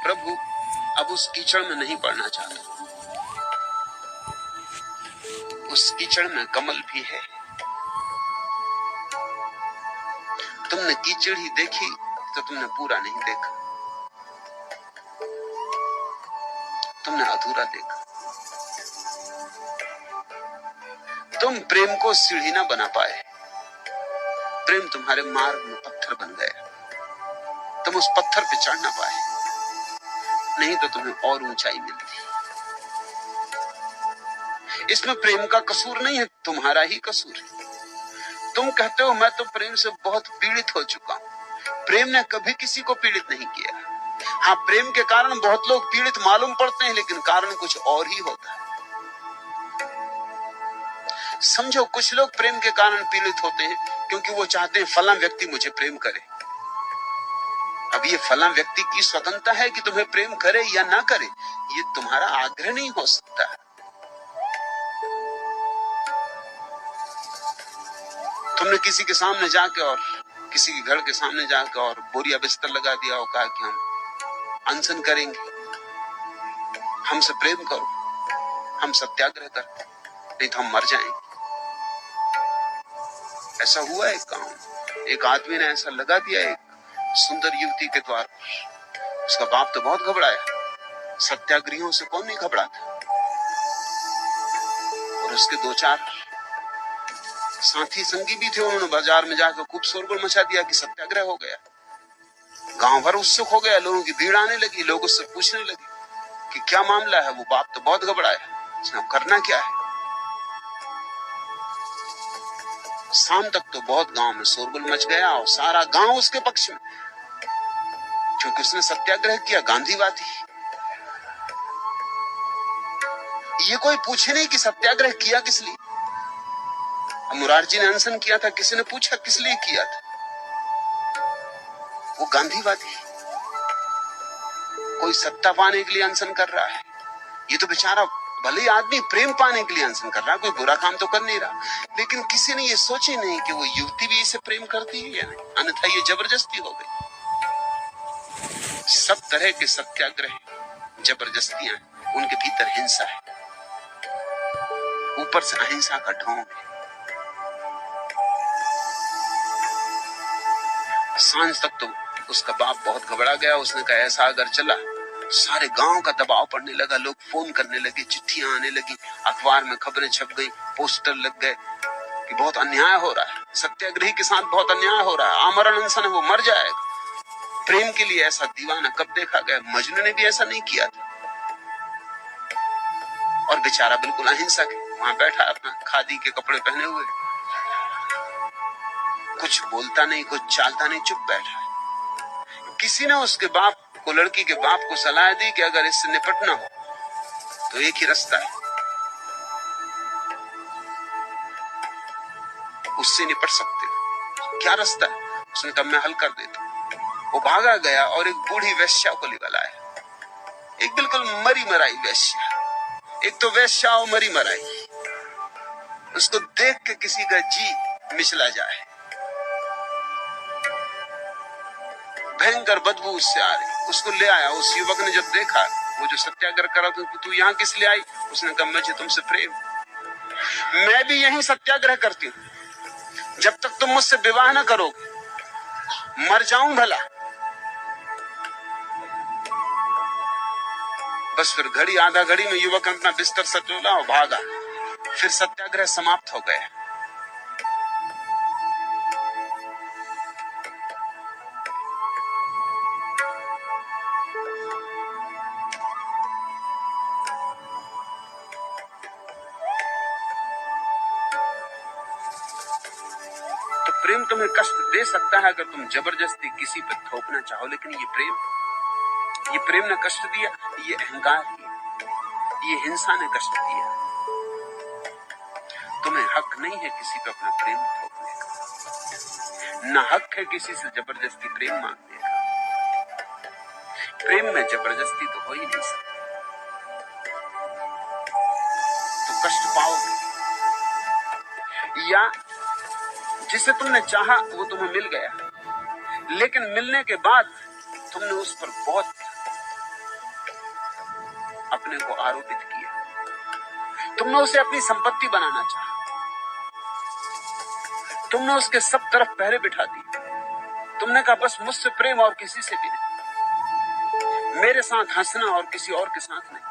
प्रभु अब उस कीचड़ में नहीं पड़ना चाहता। उस कीचड़ में कमल भी है। तुमने कीचड़ ही देखी तो तुमने पूरा नहीं देखा, तुमने अधूरा देखा। तुम प्रेम को सीढ़ी ना बना पाए। प्रेम तुम्हारे मार्ग में पत्थर बन गया। तुम उस पत्थर पे चढ़ ना पाए, नहीं तो तुम्हें और ऊंचाई मिलती। इसमें प्रेम का कसूर नहीं है, तुम्हारा ही कसूर है। तुम कहते हो मैं तो प्रेम से बहुत पीड़ित हो चुका हूं। प्रेम ने कभी किसी को पीड़ित नहीं किया। हाँ, प्रेम के कारण बहुत लोग पीड़ित मालूम पड़ते हैं, लेकिन कारण कुछ और ही होता है। समझो, कुछ लोग प्रेम के कारण पीड़ित होते हैं क्योंकि वो चाहते हैं फलां व्यक्ति मुझे प्रेम करे। अब ये फलां व्यक्ति की स्वतंत्रता है कि तुम्हें प्रेम करे या ना करे, ये तुम्हारा आग्रह नहीं हो सकता। तुमने किसी के सामने जाके और किसी के घर के सामने जाकर और बोरिया बिस्तर लगा दिया और कहा कि हम अनशन करेंगे, हमसे प्रेम करो, हम सत्याग्रह करें, नहीं तो हम मर जाएंगे। ऐसा हुआ एक काम। एक आदमी ने ऐसा लगा दिया एक सुंदर युवती के द्वार। उसका बाप तो बहुत घबराया। सत्याग्रहियों से कौन नहीं घबराता। और उसके 2-4 साथी संगी भी थे। उन्होंने बाजार में जाकर खूब शोरगुल मचा दिया कि सत्याग्रह हो गया। गांव भर उत्सुक हो गया, लोगों की भीड़ आने लगी। लोग उससे पूछने लगे कि क्या मामला है। वो बाप तो बहुत घबराया, उसने करना क्या है। शाम तक तो बहुत गांव में शोरगुल मच गया और सारा गांव उसके पक्ष में, क्योंकि उसने सत्याग्रह किया। गांधीवादी। ये कोई पूछे नहीं कि सत्याग्रह किया किस लिए। मुरारजी ने अनशन किया था, किसी ने पूछा किस लिए किया था। वो गांधीवादी। कोई सत्ता पाने के लिए अनशन कर रहा है। ये तो बेचारा भले आदमी प्रेम पाने के लिए अनशन कर रहा है, कोई बुरा काम तो कर नहीं रहा। लेकिन किसी ने ये सोचे नहीं कि वो युवती भी इसे प्रेम करती है या नहीं, अन्यथा ये जबरदस्ती हो गई। सब तरह के सत्याग्रह जबरदस्तियां, उनके भीतर हिंसा है, ऊपर से अहिंसा का ढोंग है। सांझ तक तो उसका बाप बहुत घबरा गया। उसने कहा ऐसा अगर चला, सारे गांव का दबाव पड़ने लगा। लोग फोन करने लगे, चिट्ठियां आने लगी, अखबार में खबरें छप गई, पोस्टर लग गए कि बहुत अन्याय हो रहा है, सत्याग्रही के साथ बहुत अन्याय हो रहा है, आमरण अनशन है, वो मर जाएगा। प्रेम के लिए ऐसा दीवाना कब देखा गया। मजनू ने भी ऐसा नहीं किया था। और बेचारा बिल्कुल अहिंसक है, वहां बैठा अपना खादी के कपड़े पहने हुए, कुछ बोलता नहीं, कुछ चालता नहीं, चुप बैठा है। किसी ने उसके बाप को, लड़की के बाप को सलाह दी कि अगर इससे निपटना हो तो एक ही रास्ता है, उससे निपट सकते हो। क्या रास्ता है? उसने कहा मैं हल कर देता हूं। वो भागा गया और एक बूढ़ी वेश्या को लेकर आया। एक बिल्कुल मरी मराई वेश्या। एक तो वेश्या और मरी मराई। उसको देख के किसी का जी मिचला जाए। भयंकर बदबू उससे आ रही। उसको ले आया। उस युवक ने जब देखा, वो जो सत्याग्रह करा था, तू यहाँ किस लिए आई? उसने कहा मुझे तुमसे प्रेम। मैं भी यही सत्याग्रह करती हूँ। जब तक तुम मुझसे विवाह न करोगे, मर जाऊं भला। बस फिर घड़ी आधा घड़ी में युवक अपना बिस्तर सटोला और भागा। फिर सत्याग्रह समाप्त हो गया। तो प्रेम तुम्हें कष्ट दे सकता है अगर तुम जबरदस्ती किसी पर थोपना चाहो, लेकिन ये प्रेम ने कष्ट दिया, ये अहंकार ही, ये हिंसा ने कष्ट दिया। तुम्हें हक नहीं है किसी पे अपना प्रेम थोपने का, ना हक है किसी से जबरदस्ती प्रेम मांगने का। प्रेम में जबरदस्ती तो हो ही नहीं सकती। तो कष्ट पाओगे, या जिसे तुमने चाहा वो तुम्हें मिल गया, लेकिन मिलने के बाद तुमने उस पर बहुत अपने को आरोपित किया। तुमने उसे अपनी संपत्ति बनाना चाहा, तुमने उसके सब तरफ पहरे बिठा दिए। तुमने कहा बस मुझसे प्रेम और किसी से भी नहीं, मेरे साथ हंसना और किसी और के साथ नहीं।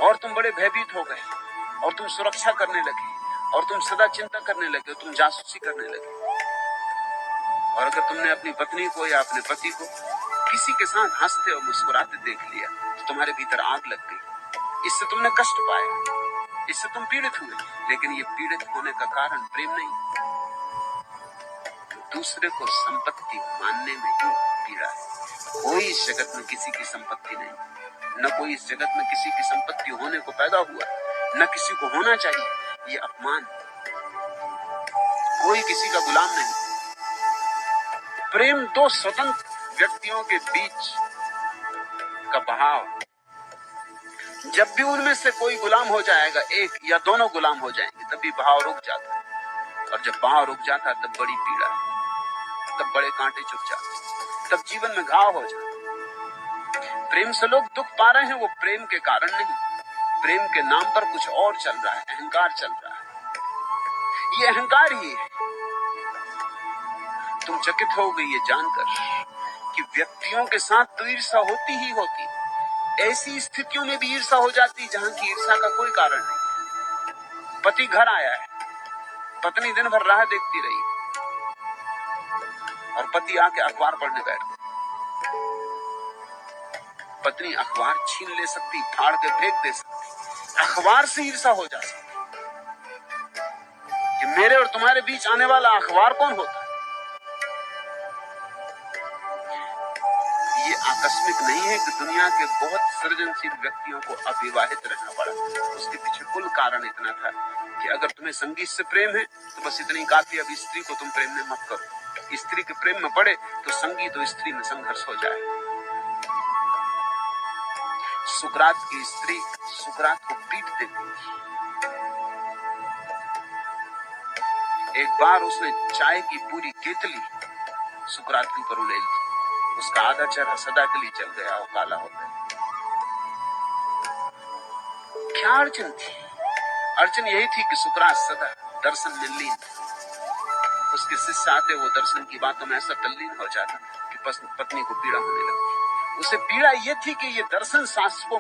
और तुम बड़े भयभीत हो गए और तुम सुरक्षा करने लगे और तुम सदा चिंता करने लगे, तुम जासूसी करने लगे। और अगर तुमने अपनी पत्नी को या अपने पति को किसी के साथ हंसते और मुस्कुराते देख लिया तो तुम्हारे भीतर आग लग गई। इससे तुमने कष्ट पाया, इससे तुम पीड़ित हुए, लेकिन ये पीड़ित होने का कारण प्रेम नहीं, दूसरे को संपत्ति मानने में ही पीड़ा है। कोई इस जगत में किसी की संपत्ति नहीं, न कोई इस जगत में किसी की संपत्ति होने को पैदा हुआ, न किसी को होना चाहिए। ये अपमान, कोई किसी का गुलाम नहीं। प्रेम दो स्वतंत्र व्यक्तियों के बीच का बहाव, जब भी उनमें से कोई गुलाम हो जाएगा, एक या दोनों गुलाम हो जाएंगे, तभी बहाव रुक जाता है। और जब बहाव रुक जाता है तब बड़ी पीड़ा है, तब बड़े कांटे चुभ जाते, तब जीवन में घाव हो जाता। प्रेम से लोग दुख पा रहे हैं, वो प्रेम के कारण नहीं, प्रेम के नाम पर कुछ और चल रहा है, अहंकार चल रहा है। ये अहंकार ही है। तुम चकित हो गई ये जानकर कि व्यक्तियों के साथ तो ईर्ष्या होती ही होती, ऐसी स्थितियों में भी ईर्ष्या हो जाती जहां की ईर्ष्या का कोई कारण नहीं। पति घर आया है, पत्नी दिन भर राह देखती रही और पति आके अखबार पढ़ने बैठ गया। पत्नी अखबार छीन ले सकती, फाड़ के फेंक दे सकती, अखबार से ईर्ष्या हो जा सकती कि मेरे और तुम्हारे बीच आने वाला अखबार कौन होता है। ये आकस्मिक नहीं है कि दुनिया के बहुत सृजनशील व्यक्तियों को अविवाहित रहना पड़ा। उसके पीछे कुल कारण इतना था कि अगर तुम्हें संगीत से प्रेम है तो बस इतनी काफी, अब स्त्री को तुम प्रेम में मत करो। स्त्री के प्रेम में पड़े तो संगीत और स्त्री में संघर्ष हो जाए। सुकरात की स्त्री सुकरात को पीट देती। एक बार उसने चाय की पूरी केतली सुकरात के ऊपर उड़ेल दी, उसका आधा चेहरा सदा के लिए जल गया और काला हो गया। क्या अड़चन थी? अड़चन यही थी कि सुकरात सदा दर्शन में लीन, उसके शिष्य आते वो दर्शन की बातों में ऐसा तल्लीन हो जाता कि पत्नी को पीड़ा होने लगती। उसे पीड़ा ये थी कि ये दर्शन शास्त्र को